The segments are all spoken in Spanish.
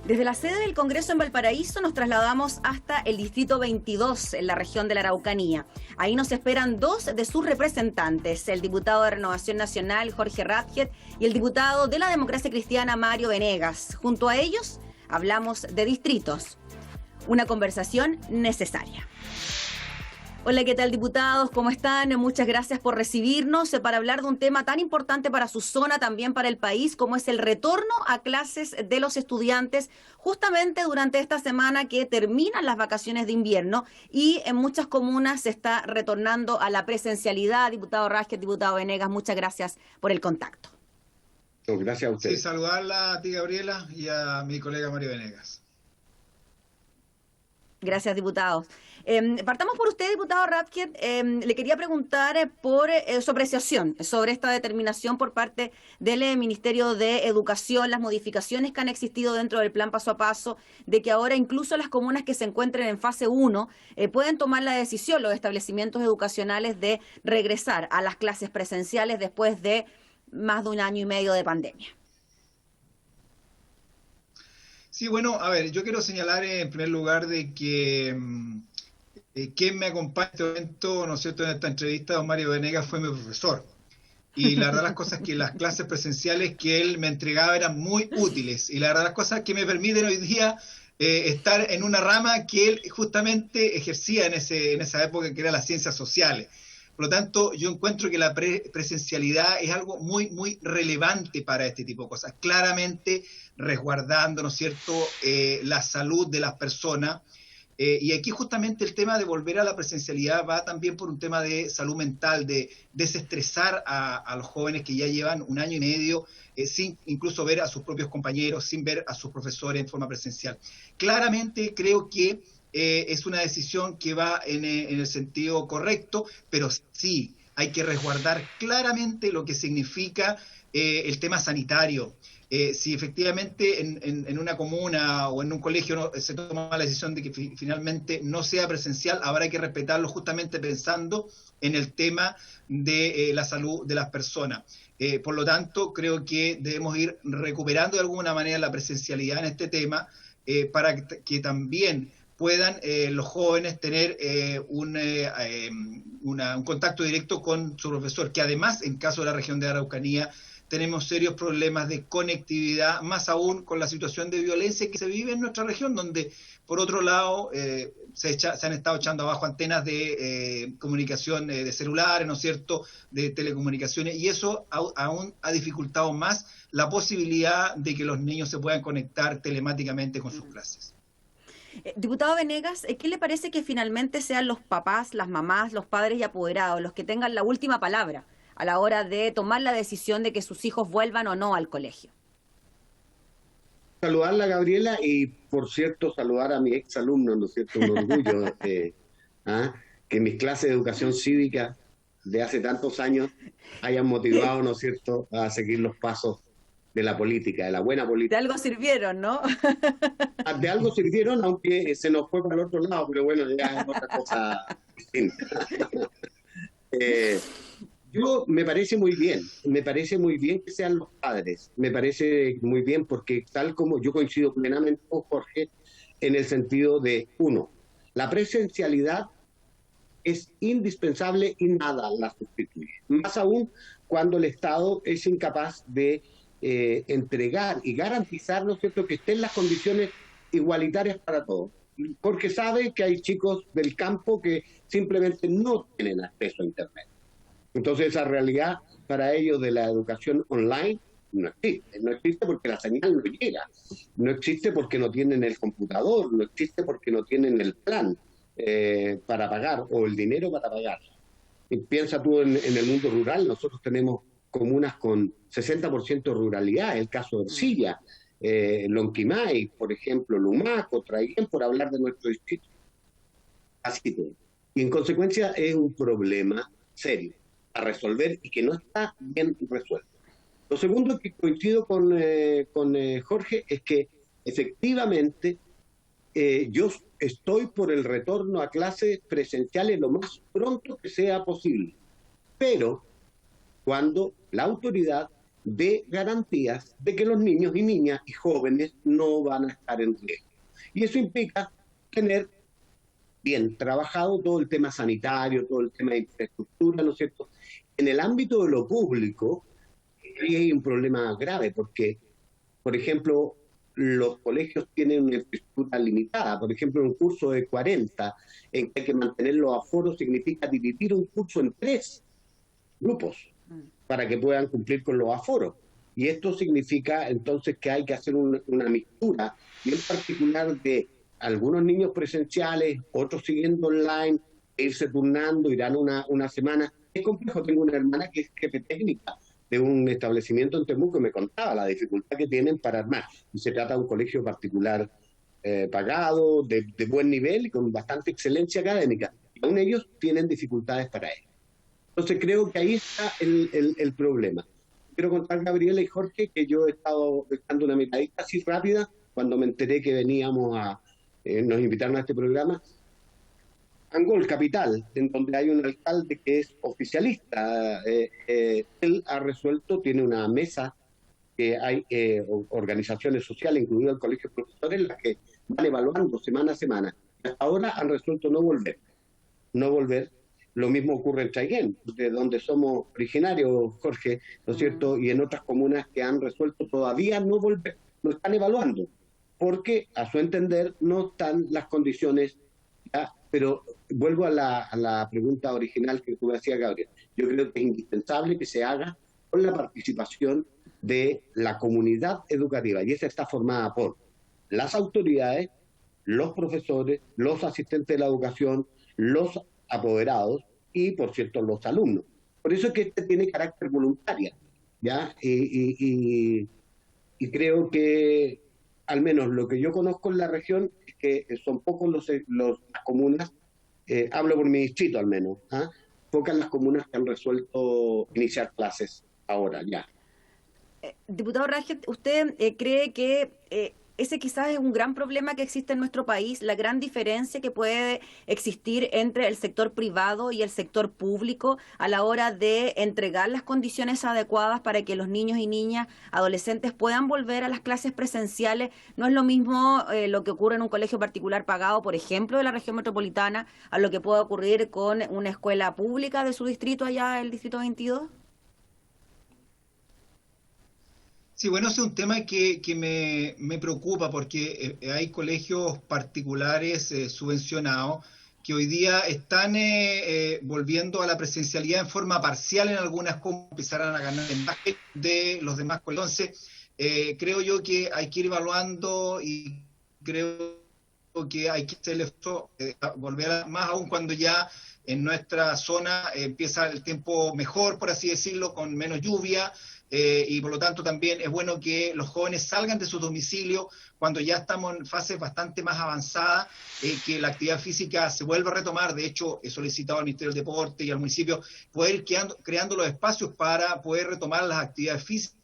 Desde la sede del Congreso en Valparaíso nos trasladamos hasta el Distrito 22, en la región de la Araucanía. Ahí nos esperan dos de sus representantes, el diputado de Renovación Nacional, Jorge Ratget, y el diputado de la Democracia Cristiana, Mario Venegas. Junto a ellos hablamos de distritos. Una conversación necesaria. Hola, ¿qué tal, diputados? ¿Cómo están? Muchas gracias por recibirnos para hablar de un tema tan importante para su zona, también para el país, como es el retorno a clases de los estudiantes, justamente durante esta semana que terminan las vacaciones de invierno y en muchas comunas se está retornando a la presencialidad. Diputado Ratget, diputado Venegas, muchas gracias por el contacto. Gracias a usted. Sí, saludarla a ti, Gabriela, y a mi colega Mario Venegas. Gracias, diputados. Partamos por usted, diputado Ratget. Le quería preguntar por su apreciación sobre esta determinación por parte del Ministerio de Educación, las modificaciones que han existido dentro del plan paso a paso, de que ahora incluso las comunas que se encuentren en fase 1 pueden tomar la decisión, los establecimientos educacionales, de regresar a las clases presenciales después de más de 1 año y medio de pandemia. Sí, bueno, a ver, yo quiero señalar en primer lugar de que quien me acompaña en este momento, ¿no es cierto?, en esta entrevista, don Mario Venegas, fue mi profesor. Y la verdad las cosas es que las clases presenciales que él me entregaba eran muy útiles. Y la verdad las cosas que me permiten hoy día estar en una rama que él justamente ejercía en esa época, que era las ciencias sociales. Por lo tanto, yo encuentro que la presencialidad es algo muy, muy relevante para este tipo de cosas. Claramente resguardando, ¿no es cierto?, la salud de las personas. Y aquí justamente el tema de volver a la presencialidad va también por un tema de salud mental, de desestresar a los jóvenes que ya llevan 1 año y medio sin incluso ver a sus propios compañeros, sin ver a sus profesores en forma presencial. Claramente creo que es una decisión que va en el sentido correcto, pero sí hay que resguardar claramente lo que significa el tema sanitario. Si efectivamente en una comuna o en un colegio se toma la decisión de que finalmente no sea presencial, habrá que respetarlo justamente pensando en el tema de la salud de las personas. Por lo tanto, creo que debemos ir recuperando de alguna manera la presencialidad en este tema para que también puedan los jóvenes tener un contacto directo con su profesor, que además, en caso de la región de Araucanía, tenemos serios problemas de conectividad, más aún con la situación de violencia que se vive en nuestra región, donde, por otro lado, se han estado echando abajo antenas de comunicación de celulares, ¿no es cierto?, de telecomunicaciones, y eso aún ha dificultado más la posibilidad de que los niños se puedan conectar telemáticamente con sus clases. Diputado Venegas, ¿qué le parece que finalmente sean los papás, las mamás, los padres y apoderados los que tengan la última palabra a la hora de tomar la decisión de que sus hijos vuelvan o no al colegio? Saludarla, Gabriela, y por cierto, saludar a mi exalumno, ¿no es cierto? Un orgullo que mis clases de educación cívica de hace tantos años hayan motivado, ¿no es cierto?, a seguir los pasos de la política, de la buena política. De algo sirvieron, ¿no? De algo sirvieron, aunque se nos fue para el otro lado, pero bueno, ya es otra cosa distinta. Me parece muy bien que sean los padres, me parece muy bien porque tal como yo coincido plenamente con Jorge en el sentido de, uno, la presencialidad es indispensable y nada la sustituye. Más aún cuando el Estado es incapaz de entregar y garantizar, ¿no es cierto?, que estén las condiciones igualitarias para todos. Porque sabe que hay chicos del campo que simplemente no tienen acceso a Internet. Entonces esa realidad para ellos de la educación online no existe porque la señal no llega, no existe porque no tienen el computador, no existe porque no tienen el plan para pagar o el dinero para pagar. Y piensa tú en el mundo rural, nosotros tenemos comunas con 60% ruralidad, el caso de Ercilla, Lonquimay, por ejemplo, Lumaco, Traiguén, por hablar de nuestro distrito. Así que, y en consecuencia es un problema serio a resolver y que no está bien resuelto. Lo segundo que coincido con Jorge es que efectivamente yo estoy por el retorno a clases presenciales lo más pronto que sea posible, pero cuando la autoridad dé garantías de que los niños y niñas y jóvenes no van a estar en riesgo. Y eso implica tener bien trabajado todo el tema sanitario, todo el tema de infraestructura, ¿no es cierto? En el ámbito de lo público, hay un problema grave porque, por ejemplo, los colegios tienen una infraestructura limitada. Por ejemplo, un curso de 40 en que hay que mantener los aforos significa dividir un curso en 3 grupos para que puedan cumplir con los aforos. Y esto significa entonces que hay que hacer una mixtura, y en particular de algunos niños presenciales, otros siguiendo online, irse turnando, irán una semana. Es complejo. Tengo una hermana que es jefe técnica de un establecimiento en Temuco que me contaba la dificultad que tienen para armar. Y se trata de un colegio particular pagado, de buen nivel y con bastante excelencia académica. Y aún ellos tienen dificultades para ello. Entonces creo que ahí está el problema. Quiero contar, Gabriela y Jorge, que yo he estado dando una miradita así rápida cuando me enteré que veníamos nos invitaron a este programa. Angol, capital, en donde hay un alcalde que es oficialista. Él ha resuelto, tiene una mesa que hay organizaciones sociales, incluido el Colegio de Profesores, las que van evaluando semana a semana. Hasta ahora han resuelto no volver. Lo mismo ocurre en Chaiguén, de donde somos originarios, Jorge, ¿no es cierto? Y en otras comunas que han resuelto todavía no volver, no están evaluando, porque a su entender no están las condiciones. ¿Ya? Pero vuelvo a la pregunta original que tú me hacías, Gabriel. Yo creo que es indispensable que se haga con la participación de la comunidad educativa, y esa está formada por las autoridades, los profesores, los asistentes de la educación, los apoderados y, por cierto, los alumnos. Por eso es que este tiene carácter voluntario, ¿ya? Y creo que, al menos lo que yo conozco en la región, es que son pocos las comunas, hablo por mi distrito al menos, pocas las comunas que han resuelto iniciar clases ahora, ya. Diputado Rangel, ¿usted cree que ese quizás es un gran problema que existe en nuestro país, la gran diferencia que puede existir entre el sector privado y el sector público a la hora de entregar las condiciones adecuadas para que los niños y niñas, adolescentes puedan volver a las clases presenciales? No es lo mismo lo que ocurre en un colegio particular pagado, por ejemplo, de la región metropolitana, a lo que puede ocurrir con una escuela pública de su distrito allá, el distrito 22. Sí, bueno, ese es un tema que me preocupa porque hay colegios particulares subvencionados que hoy día están volviendo a la presencialidad en forma parcial en algunas, como empezarán a ganar en más de los demás colegios. Entonces, creo yo que hay que ir evaluando y creo que hay que hacer el esfuerzo, volver más aún cuando ya en nuestra zona empieza el tiempo mejor, por así decirlo, con menos lluvia. Y por lo tanto también es bueno que los jóvenes salgan de su domicilio cuando ya estamos en fases bastante más avanzadas, que la actividad física se vuelva a retomar. De hecho, he solicitado al Ministerio del Deporte y al municipio poder ir creando los espacios para poder retomar las actividades físicas,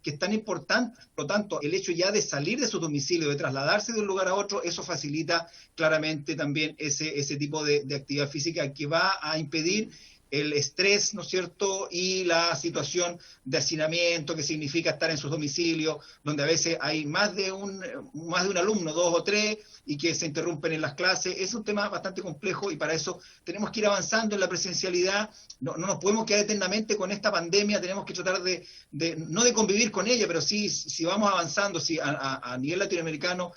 que es tan importante. Por lo tanto, el hecho ya de salir de su domicilio, de trasladarse de un lugar a otro, eso facilita claramente también ese tipo de actividad física que va a impedir el estrés, ¿no es cierto?, y la situación de hacinamiento que significa estar en sus domicilios, donde a veces hay más de un alumno, 2 o 3, y que se interrumpen en las clases. Es un tema bastante complejo y para eso tenemos que ir avanzando en la presencialidad. No nos podemos quedar eternamente con esta pandemia, tenemos que tratar no de convivir con ella, pero sí, si vamos avanzando, si a nivel latinoamericano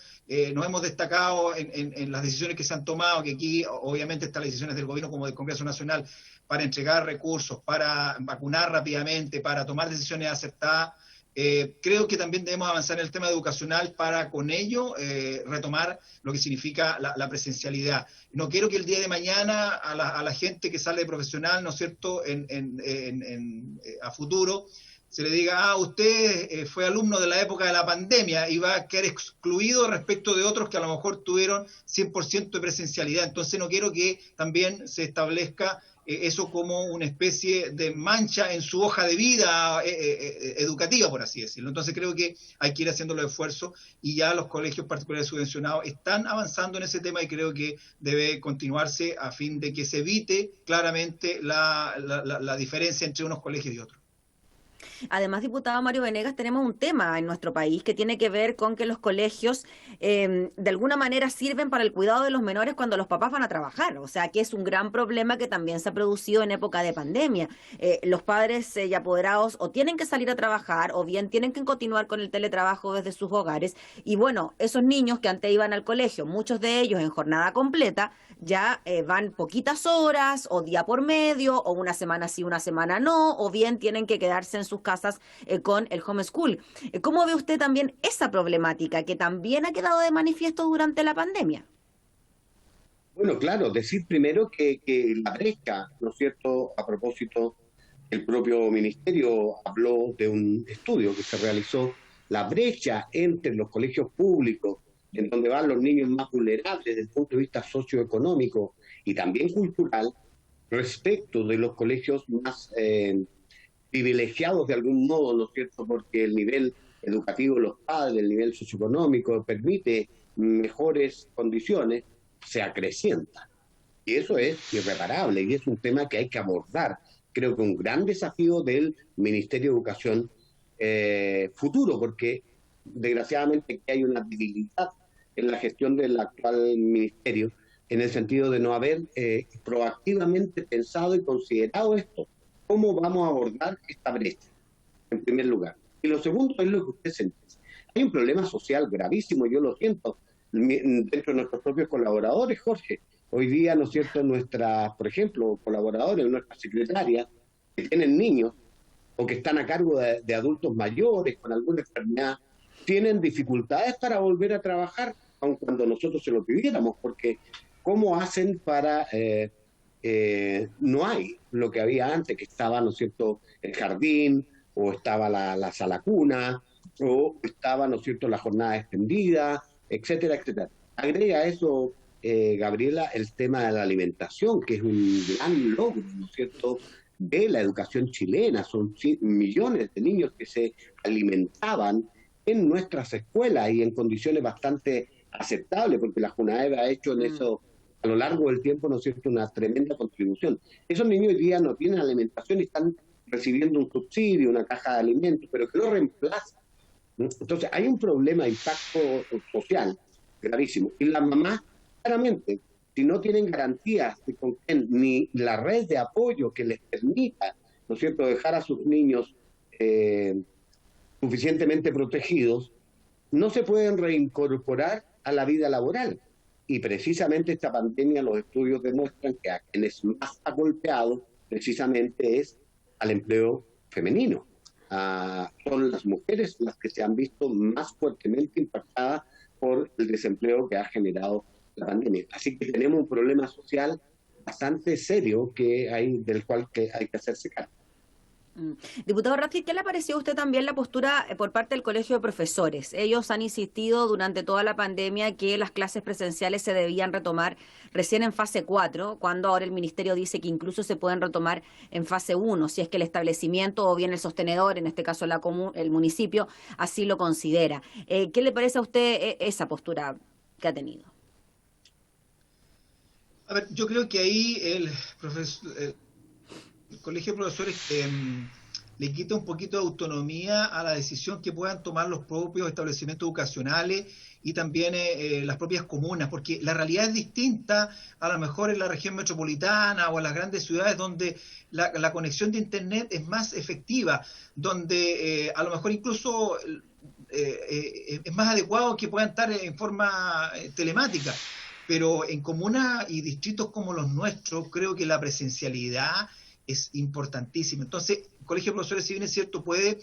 nos hemos destacado en las decisiones que se han tomado, que aquí obviamente están las decisiones del gobierno como del Congreso Nacional, para entregar recursos, para vacunar rápidamente, para tomar decisiones acertadas. Creo que también debemos avanzar en el tema educacional para con ello retomar lo que significa la presencialidad. No quiero que el día de mañana a la gente que sale de profesional, ¿no es cierto?, a futuro, se le diga, usted fue alumno de la época de la pandemia y va a quedar excluido respecto de otros que a lo mejor tuvieron 100% de presencialidad. Entonces no quiero que también se establezca eso como una especie de mancha en su hoja de vida educativa, por así decirlo. Entonces creo que hay que ir haciendo los esfuerzos y ya los colegios particulares subvencionados están avanzando en ese tema y creo que debe continuarse a fin de que se evite claramente la diferencia entre unos colegios y otros. Además, diputado Mario Venegas, tenemos un tema en nuestro país que tiene que ver con que los colegios de alguna manera sirven para el cuidado de los menores cuando los papás van a trabajar. O sea, que es un gran problema que también se ha producido en época de pandemia. Los padres y apoderados o tienen que salir a trabajar o bien tienen que continuar con el teletrabajo desde sus hogares. Y bueno, esos niños que antes iban al colegio, muchos de ellos en jornada completa, ya van poquitas horas o día por medio o una semana sí, una semana no, o bien tienen que quedarse en sus casas con el homeschool. ¿Cómo ve usted también esa problemática que también ha quedado de manifiesto durante la pandemia? Bueno, claro, decir primero que la brecha, ¿no es cierto?, a propósito, el propio ministerio habló de un estudio que se realizó, la brecha entre los colegios públicos, en donde van los niños más vulnerables desde el punto de vista socioeconómico y también cultural, respecto de los colegios más privilegiados de algún modo, ¿no es cierto?, porque el nivel educativo de los padres, el nivel socioeconómico permite mejores condiciones, se acrecienta. Y eso es irreparable y es un tema que hay que abordar. Creo que un gran desafío del Ministerio de Educación futuro, porque desgraciadamente hay una debilidad en la gestión del actual ministerio, en el sentido de no haber proactivamente pensado y considerado esto. ¿Cómo vamos a abordar esta brecha? En primer lugar. Y lo segundo es lo que usted sentencia. Hay un problema social gravísimo, yo lo siento, dentro de nuestros propios colaboradores, Jorge. Hoy día, ¿no es cierto?, por ejemplo, colaboradores, nuestras secretarias, que tienen niños o que están a cargo de adultos mayores con alguna enfermedad, tienen dificultades para volver a trabajar, aun cuando nosotros se lo pidiéramos, porque ¿cómo hacen para...? No hay lo que había antes, que estaba, ¿no es cierto?, el jardín, o estaba la sala cuna, o estaba, ¿no es cierto?, la jornada extendida, etcétera, etcétera. Agrega a eso, Gabriela, el tema de la alimentación, que es un gran logro, ¿no es cierto?, de la educación chilena. Son millones de niños que se alimentaban en nuestras escuelas y en condiciones bastante aceptables, porque la JUNAEB ha hecho en eso, a lo largo del tiempo, ¿no es cierto?, una tremenda contribución. Esos niños hoy día no tienen alimentación y están recibiendo un subsidio, una caja de alimentos, pero que no reemplaza. Entonces, hay un problema de impacto social gravísimo. Y las mamás, claramente, si no tienen garantías ni la red de apoyo que les permita, ¿no es cierto?, dejar a sus niños suficientemente protegidos, no se pueden reincorporar a la vida laboral. Y precisamente esta pandemia, los estudios demuestran que a quienes más ha golpeado precisamente es al empleo femenino. Son las mujeres las que se han visto más fuertemente impactadas por el desempleo que ha generado la pandemia. Así que tenemos un problema social bastante serio del cual hay que hacerse cargo. Diputado Radke, ¿qué le pareció a usted también la postura por parte del Colegio de Profesores? Ellos han insistido durante toda la pandemia que las clases presenciales se debían retomar recién en fase 4, cuando ahora el Ministerio dice que incluso se pueden retomar en fase 1, si es que el establecimiento o bien el sostenedor, en este caso el municipio, así lo considera. ¿Qué le parece a usted esa postura que ha tenido? A ver, yo creo que ahí el Colegio de Profesores le quita un poquito de autonomía a la decisión que puedan tomar los propios establecimientos educacionales y también las propias comunas, porque la realidad es distinta a lo mejor en la región metropolitana o en las grandes ciudades donde la conexión de Internet es más efectiva, donde a lo mejor incluso es más adecuado que puedan estar en forma telemática. Pero en comunas y distritos como los nuestros, creo que la presencialidad es importantísima. Entonces, el Colegio de Profesores, si bien es cierto, puede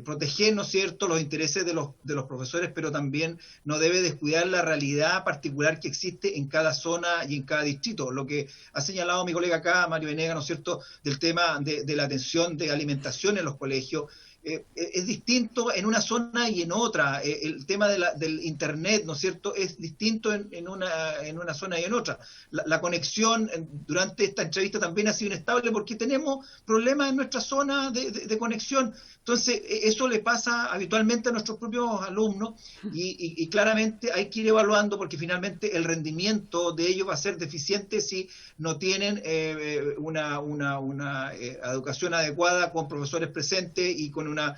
proteger, ¿no es cierto?, los intereses de los profesores, pero también no debe descuidar la realidad particular que existe en cada zona y en cada distrito. Lo que ha señalado mi colega acá, Mario Venegas, ¿no es cierto?, del tema de la atención de alimentación en los colegios, es distinto en una zona y en otra. El tema del internet, ¿no es cierto?, es distinto en una zona y en otra. La conexión durante esta entrevista también ha sido inestable porque tenemos problemas en nuestra zona de conexión. Entonces, eso le pasa habitualmente a nuestros propios alumnos y claramente hay que ir evaluando porque finalmente el rendimiento de ellos va a ser deficiente si no tienen una educación adecuada con profesores presentes y con una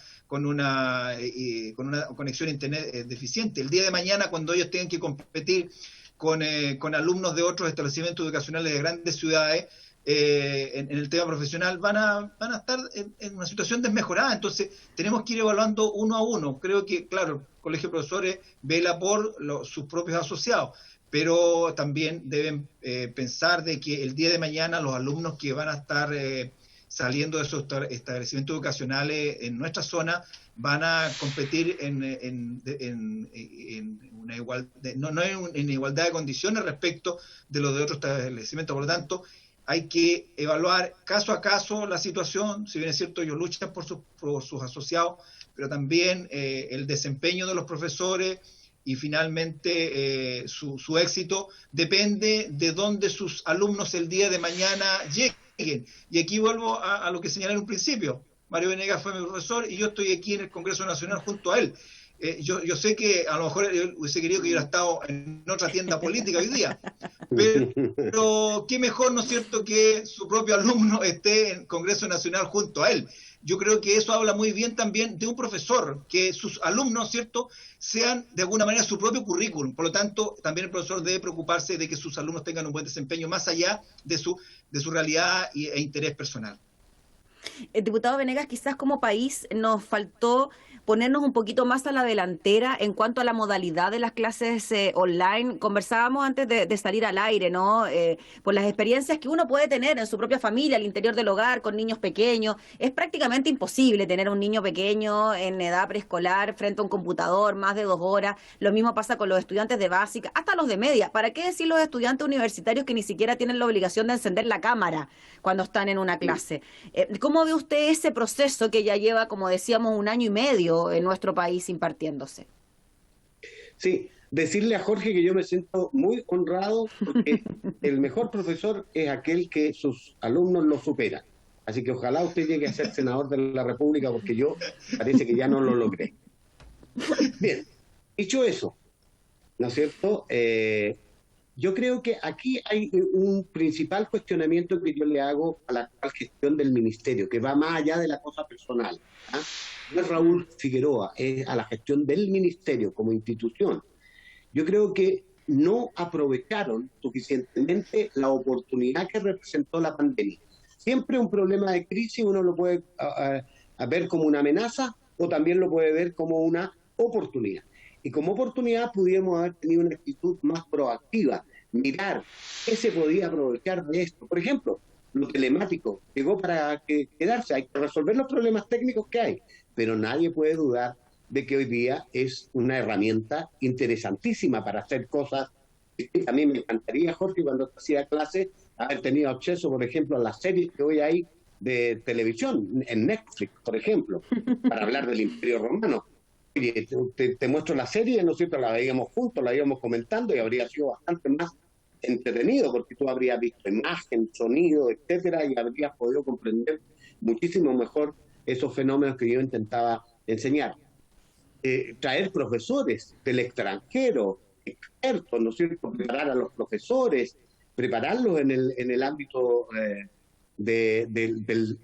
conexión a internet deficiente. El día de mañana, cuando ellos tengan que competir con alumnos de otros establecimientos educacionales de grandes ciudades, en el tema profesional van a estar en una situación desmejorada. Entonces tenemos que ir evaluando uno a uno. Creo que, claro, el Colegio de Profesores vela por sus propios asociados, pero también deben pensar de que el día de mañana los alumnos que van a estar saliendo de esos establecimientos educacionales en nuestra zona van a competir en una igualdad, en igualdad de condiciones respecto de los de otros establecimientos. Por lo tanto, hay que evaluar caso a caso la situación. Si bien es cierto, ellos luchan por sus asociados, pero también el desempeño de los profesores y finalmente su éxito depende de dónde sus alumnos el día de mañana lleguen. Y aquí vuelvo a lo que señalé en un principio. Mario Venegas fue mi profesor y yo estoy aquí en el Congreso Nacional junto a él. Yo sé que a lo mejor él hubiese querido que yo hubiera estado en otra tienda política hoy día, pero qué mejor, ¿no es cierto?, que su propio alumno esté en el Congreso Nacional junto a él. Yo creo que eso habla muy bien también de un profesor, que sus alumnos, ¿cierto?, sean de alguna manera su propio currículum. Por lo tanto, también el profesor debe preocuparse de que sus alumnos tengan un buen desempeño más allá de su realidad e interés personal. Diputado Venegas, quizás como país nos faltó ponernos un poquito más a la delantera en cuanto a la modalidad de las clases online. Conversábamos antes de salir al aire, ¿no? Por las experiencias que uno puede tener en su propia familia, al interior del hogar, con niños pequeños. Es prácticamente imposible tener un niño pequeño en edad preescolar frente a un computador más de 2 horas. Lo mismo pasa con los estudiantes de básica, hasta los de media. ¿Para qué decir los estudiantes universitarios que ni siquiera tienen la obligación de encender la cámara cuando están en una clase? ¿Cómo ve usted ese proceso que ya lleva, como decíamos, 1 año y medio en nuestro país impartiéndose? Sí, decirle a Jorge que yo me siento muy honrado porque el mejor profesor es aquel que sus alumnos lo superan. Así que ojalá usted llegue a ser senador de la República porque yo parece que ya no lo logré. Bien, dicho eso, ¿no es cierto? Yo creo que aquí hay un principal cuestionamiento que yo le hago a la actual gestión del ministerio, que va más allá de la cosa personal. No es Raúl Figueroa, es a la gestión del ministerio como institución. Yo creo que no aprovecharon suficientemente la oportunidad que representó la pandemia. Siempre un problema de crisis uno lo puede ver como una amenaza o también lo puede ver como una oportunidad. Y como oportunidad pudiéramos haber tenido una actitud más proactiva, mirar qué se podía aprovechar de esto. Por ejemplo, lo telemático llegó para quedarse, hay que resolver los problemas técnicos que hay, pero nadie puede dudar de que hoy día es una herramienta interesantísima para hacer cosas. A mí me encantaría, Jorge, cuando hacía clase, haber tenido acceso, por ejemplo, a las series que hoy hay de televisión, en Netflix, por ejemplo, para hablar del Imperio Romano. Oye, te muestro la serie, ¿no es cierto? La veíamos juntos, la íbamos comentando y habría sido bastante más entretenido porque tú habrías visto imagen, sonido, etcétera, y habrías podido comprender muchísimo mejor esos fenómenos que yo intentaba enseñar. Traer profesores del extranjero, expertos, ¿no es cierto? Preparar a los profesores, prepararlos en el ámbito de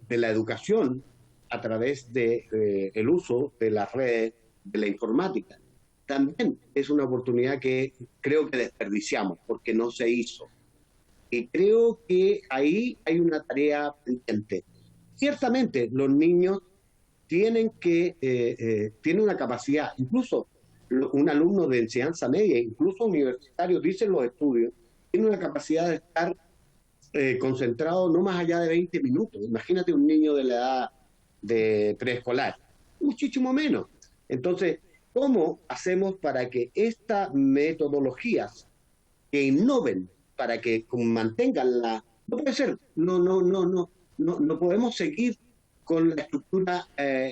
la educación a través de el uso de las redes de la informática. También es una oportunidad que creo que desperdiciamos porque no se hizo. Y creo que ahí hay una tarea pendiente. Ciertamente los niños tienen una capacidad, incluso un alumno de enseñanza media, incluso universitario, dicen los estudios, tiene una capacidad de estar concentrado no más allá de 20 minutos. Imagínate un niño de la edad de preescolar, muchísimo menos. Entonces, ¿cómo hacemos para que estas metodologías que innoven, para que mantengan la... No puede ser, no podemos seguir con la estructura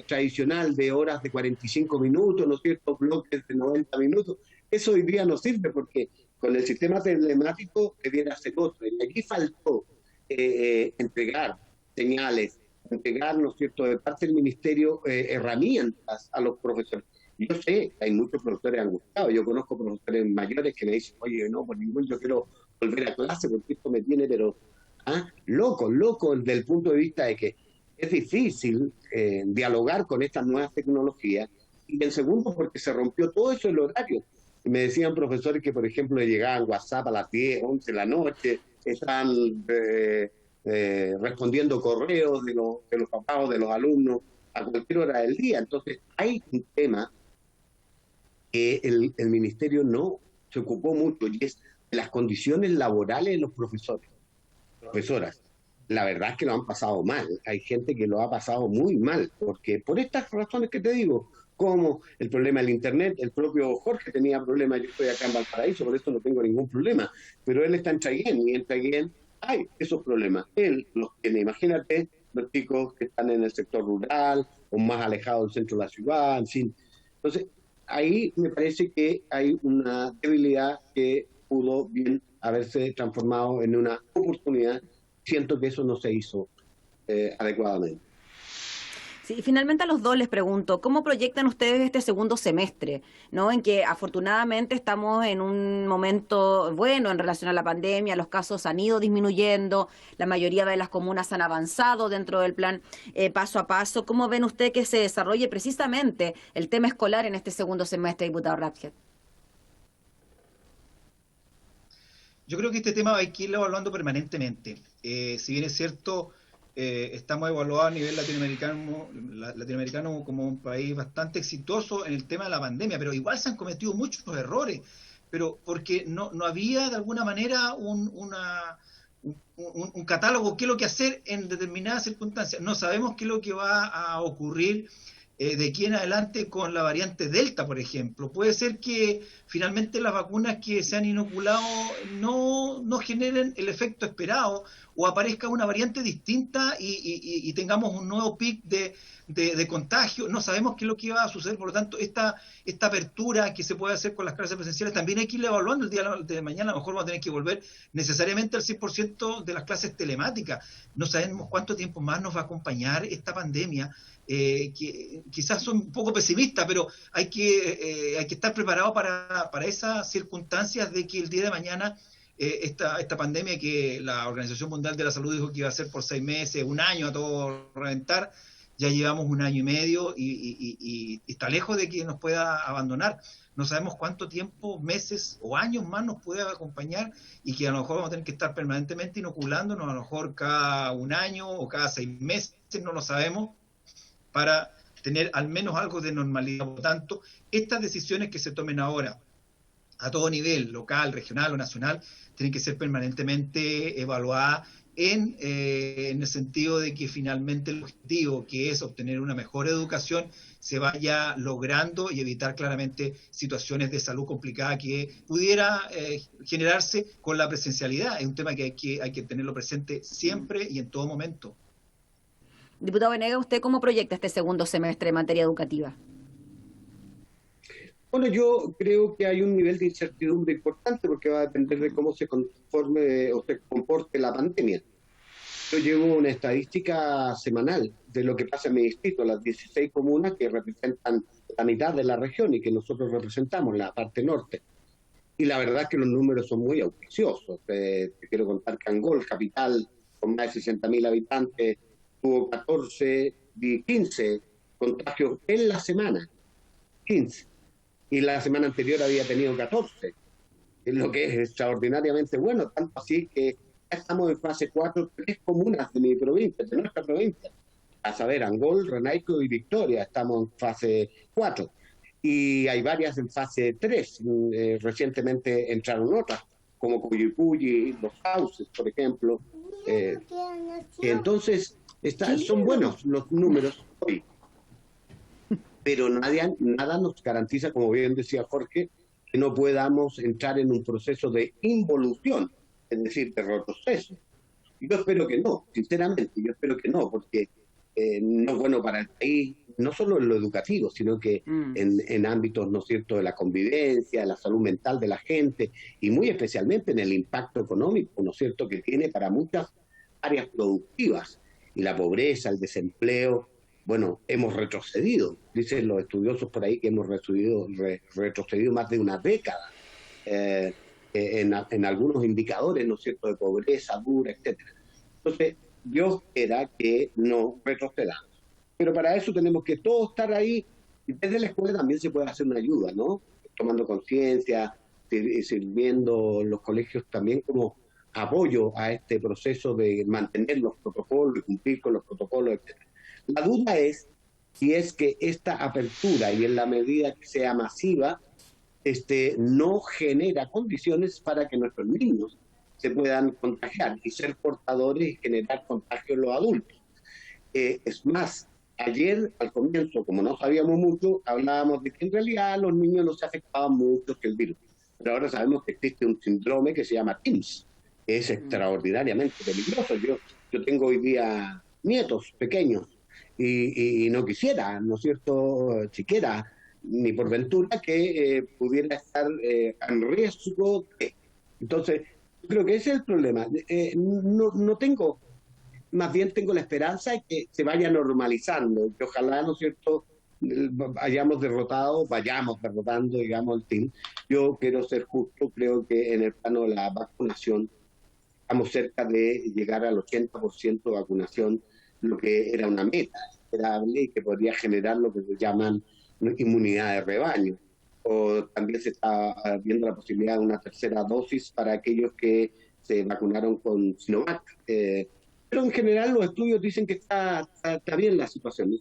tradicional de horas de 45 minutos, ¿no es cierto?, bloques de 90 minutos. Eso hoy día no sirve porque con el sistema telemático debiera ser otro. Y aquí faltó entregar señales, entregar, ¿no es cierto?, de parte del ministerio herramientas a los profesores. Yo sé que hay muchos profesores angustiados. Yo conozco profesores mayores que me dicen, oye, no, por ningún yo quiero volver a clase porque esto me tiene, pero loco desde el punto de vista de que es difícil dialogar con estas nuevas tecnologías. Y en segundo, porque se rompió todo eso el horario. Me decían profesores que, por ejemplo, le llegaban WhatsApp a las 10, 11 de la noche, están respondiendo correos de los papás o de los alumnos a cualquier hora del día. Entonces, hay un tema que el ministerio no se ocupó mucho, y es de las condiciones laborales de los profesores, profesoras. La verdad es que lo han pasado mal. Hay gente que lo ha pasado muy mal, porque por estas razones que te digo, como el problema del Internet, el propio Jorge tenía problemas, yo estoy acá en Valparaíso, por eso no tengo ningún problema, pero él está en Chayén, y en Chayén hay esos problemas. Él los tiene, imagínate, los chicos que están en el sector rural, o más alejados del centro de la ciudad, en fin. Entonces, ahí me parece que hay una debilidad que pudo bien haberse transformado en una oportunidad. Siento que eso no se hizo adecuadamente. Sí, finalmente a los dos les pregunto, ¿cómo proyectan ustedes este segundo semestre? ¿No? En que afortunadamente estamos en un momento bueno en relación a la pandemia, los casos han ido disminuyendo, la mayoría de las comunas han avanzado dentro del plan paso a paso. ¿Cómo ven ustedes que se desarrolle precisamente el tema escolar en este segundo semestre, diputado Radfeld? Yo creo que este tema hay que irlo evaluando permanentemente. Si bien es cierto, estamos evaluados a nivel latinoamericano como un país bastante exitoso en el tema de la pandemia, pero igual se han cometido muchos errores, pero porque no había de alguna manera un catálogo, qué es lo que hacer en determinadas circunstancias. No sabemos qué es lo que va a ocurrir de aquí en adelante con la variante Delta, por ejemplo. Puede ser que finalmente las vacunas que se han inoculado no generen el efecto esperado, o aparezca una variante distinta y tengamos un nuevo pic de contagio. No sabemos qué es lo que va a suceder. Por lo tanto, esta apertura que se puede hacer con las clases presenciales también hay que ir evaluando. El día de mañana a lo mejor vamos a tener que volver necesariamente al 100% de las clases telemáticas. No sabemos cuánto tiempo más nos va a acompañar esta pandemia. Que quizás son un poco pesimistas, pero hay que estar preparado para esas circunstancias de que el día de mañana esta pandemia, que la Organización Mundial de la Salud dijo que iba a ser por 6 meses, un año a todo reventar, ya llevamos 1 año y medio y está lejos de que nos pueda abandonar. No sabemos cuánto tiempo, meses o años más nos puede acompañar, y que a lo mejor vamos a tener que estar permanentemente inoculándonos, a lo mejor cada 1 año o cada 6 meses, no lo sabemos, para tener al menos algo de normalidad. Por lo tanto, estas decisiones que se tomen ahora, a todo nivel, local, regional o nacional, tienen que ser permanentemente evaluadas en el sentido de que finalmente el objetivo, que es obtener una mejor educación, se vaya logrando, y evitar claramente situaciones de salud complicada que pudiera generarse con la presencialidad. Es un tema que hay que tenerlo presente siempre y en todo momento. Diputado Venegas, ¿usted cómo proyecta este segundo semestre en materia educativa? Bueno, yo creo que hay un nivel de incertidumbre importante, porque va a depender de cómo se conforme o se comporte la pandemia. Yo llevo una estadística semanal de lo que pasa en mi distrito, las 16 comunas que representan la mitad de la región y que nosotros representamos, la parte norte. Y la verdad es que los números son muy auspiciosos. Te quiero contar que Angol, capital, con más de 60.000 habitantes, tuvo 15 contagios en la semana, 15. Y la semana anterior había tenido 14, lo que es extraordinariamente bueno, tanto así que ya estamos en fase 4, 3 comunas de mi provincia, de nuestra provincia, a saber, Angol, Renaico y Victoria, estamos en fase 4, y hay varias en fase 3, recientemente entraron otras, como Cuyucuy, Los Sauces, por ejemplo, Entonces, son buenos los números hoy, pero nada nos garantiza, como bien decía Jorge, que no podamos entrar en un proceso de involución, es decir, de retroceso. Yo espero que no, sinceramente, yo espero que no, porque no es bueno para el país, no solo en lo educativo, sino que en ámbitos, ¿no es cierto?, de la convivencia, de la salud mental de la gente, y muy especialmente en el impacto económico, ¿no es cierto?, que tiene para muchas áreas productivas. Y la pobreza, el desempleo, bueno, hemos retrocedido. Dicen los estudiosos por ahí que hemos retrocedido más de una década en algunos indicadores, ¿no es cierto?, de pobreza dura, etcétera. Entonces, Dios quiera que no retrocedamos. Pero para eso tenemos que todos estar ahí. Desde la escuela también se puede hacer una ayuda, ¿no? Tomando conciencia, sirviendo los colegios también como apoyo a este proceso de mantener los protocolos y cumplir con los protocolos, etc. La duda es si es que esta apertura, y en la medida que sea masiva, no genera condiciones para que nuestros niños se puedan contagiar y ser portadores y generar contagio en los adultos. Es más, ayer al comienzo, como no sabíamos mucho, hablábamos de que en realidad los niños no se afectaban mucho que el virus. Pero ahora sabemos que existe un síndrome que se llama TIMS, que es extraordinariamente peligroso. Yo tengo hoy día nietos pequeños y no quisiera, ¿no es cierto?, siquiera, ni por ventura, que pudiera estar en riesgo. Entonces, yo creo que ese es el problema. No tengo, más bien tengo la esperanza de que se vaya normalizando, que ojalá, ¿no es cierto?, vayamos derrotando, digamos, el team. Yo quiero ser justo, creo que en el plano de la vacunación estamos cerca de llegar al 80% de vacunación, lo que era una meta esperable y que podría generar lo que se llaman inmunidad de rebaño. O también se está viendo la posibilidad de una tercera dosis para aquellos que se vacunaron con Sinovac. Pero en general los estudios dicen que está bien la situación.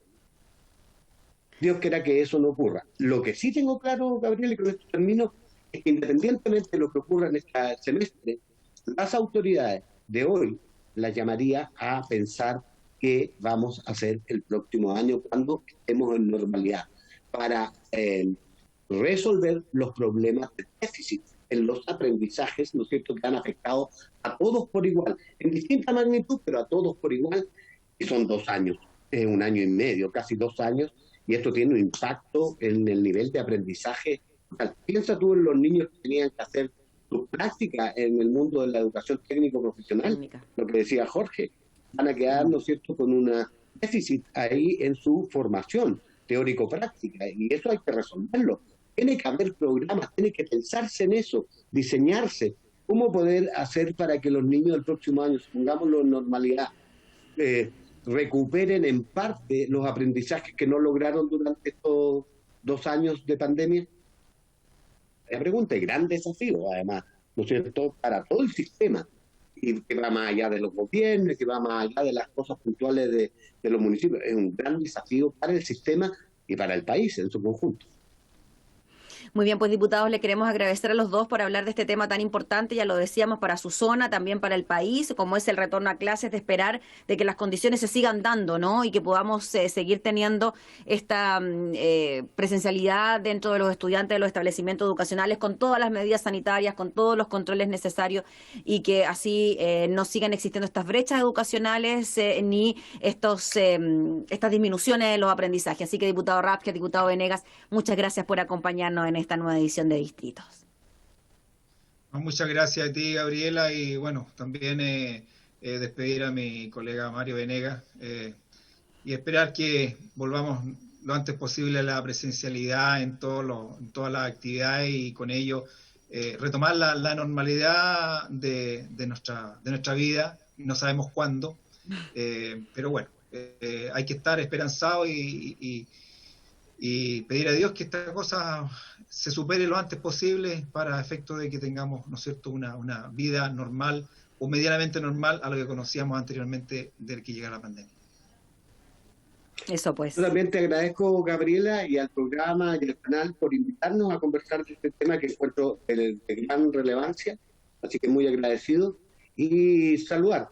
Dios quiera que eso no ocurra. Lo que sí tengo claro, Gabriel, y con esto termino, es que independientemente de lo que ocurra en este semestre, las autoridades de hoy las llamaría a pensar qué vamos a hacer el próximo año cuando estemos en normalidad, para resolver los problemas de déficit en los aprendizajes, ¿no es cierto?, que han afectado a todos por igual, en distinta magnitud, pero a todos por igual, y son 2 años, 1 año y medio, casi 2 años, y esto tiene un impacto en el nivel de aprendizaje. Piensa tú en los niños que tenían que hacer su práctica en el mundo de la educación técnico-profesional, lo que decía Jorge, van a quedar, ¿no es cierto?, con un déficit ahí en su formación teórico-práctica, y eso hay que resolverlo. Tiene que haber programas, tiene que pensarse en eso, diseñarse, cómo poder hacer para que los niños del próximo año, pongámoslo en normalidad, recuperen en parte los aprendizajes que no lograron durante estos 2 años de pandemia. La pregunta es gran desafío, además, ¿no es cierto?, para todo el sistema, y que va más allá de los gobiernos, que va más allá de las cosas puntuales de los municipios. Es un gran desafío para el sistema y para el país en su conjunto. Muy bien, pues diputados, le queremos agradecer a los dos por hablar de este tema tan importante, ya lo decíamos, para su zona, también para el país, como es el retorno a clases, de esperar de que las condiciones se sigan dando, ¿no?, y que podamos seguir teniendo esta presencialidad dentro de los estudiantes de los establecimientos educacionales, con todas las medidas sanitarias, con todos los controles necesarios, y que así no sigan existiendo estas brechas educacionales ni estas disminuciones de los aprendizajes. Así que, diputado Rapke, diputado Venegas, muchas gracias por acompañarnos en esta nueva edición de Distritos. Muchas gracias a ti, Gabriela, y bueno, también despedir a mi colega Mario Venegas y esperar que volvamos lo antes posible a la presencialidad en todas las actividades, y con ello retomar la normalidad de nuestra vida. No sabemos cuándo, pero bueno, hay que estar esperanzados y pedir a Dios que esta cosa se supere lo antes posible, para efecto de que tengamos, ¿no es cierto?, una vida normal o medianamente normal a lo que conocíamos anteriormente de que llegara la pandemia. Eso pues. Yo también te agradezco, Gabriela, y al programa y al canal por invitarnos a conversar de este tema que encuentro de gran relevancia, así que muy agradecido, y saludar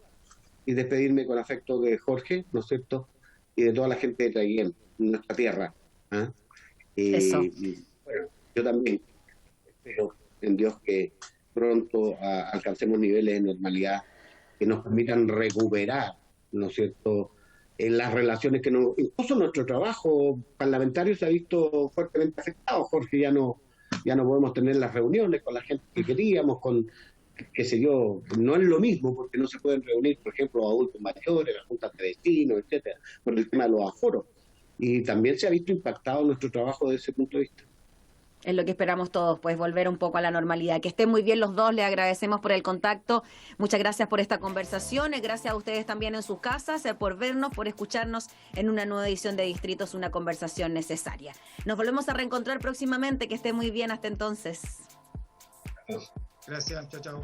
y despedirme con afecto de Jorge, ¿no es cierto? Y de toda la gente de Traiguén, nuestra tierra. ¿Ah? Eso. Y, bueno, yo también espero en Dios que pronto alcancemos niveles de normalidad que nos permitan recuperar, ¿no es cierto?, en las relaciones que nos... Incluso nuestro trabajo parlamentario se ha visto fuertemente afectado, Jorge, ya no podemos tener las reuniones con la gente que queríamos, con, qué sé yo, no es lo mismo porque no se pueden reunir, por ejemplo, adultos mayores, las juntas de vecinos, etcétera, por el tema de los aforos. Y también se ha visto impactado nuestro trabajo desde ese punto de vista. Es lo que esperamos todos, pues volver un poco a la normalidad. Que estén muy bien los dos, les agradecemos por el contacto. Muchas gracias por esta conversación, gracias a ustedes también en sus casas, por vernos, por escucharnos en una nueva edición de Distritos, una conversación necesaria. Nos volvemos a reencontrar próximamente, que estén muy bien hasta entonces. Gracias, chao, chao.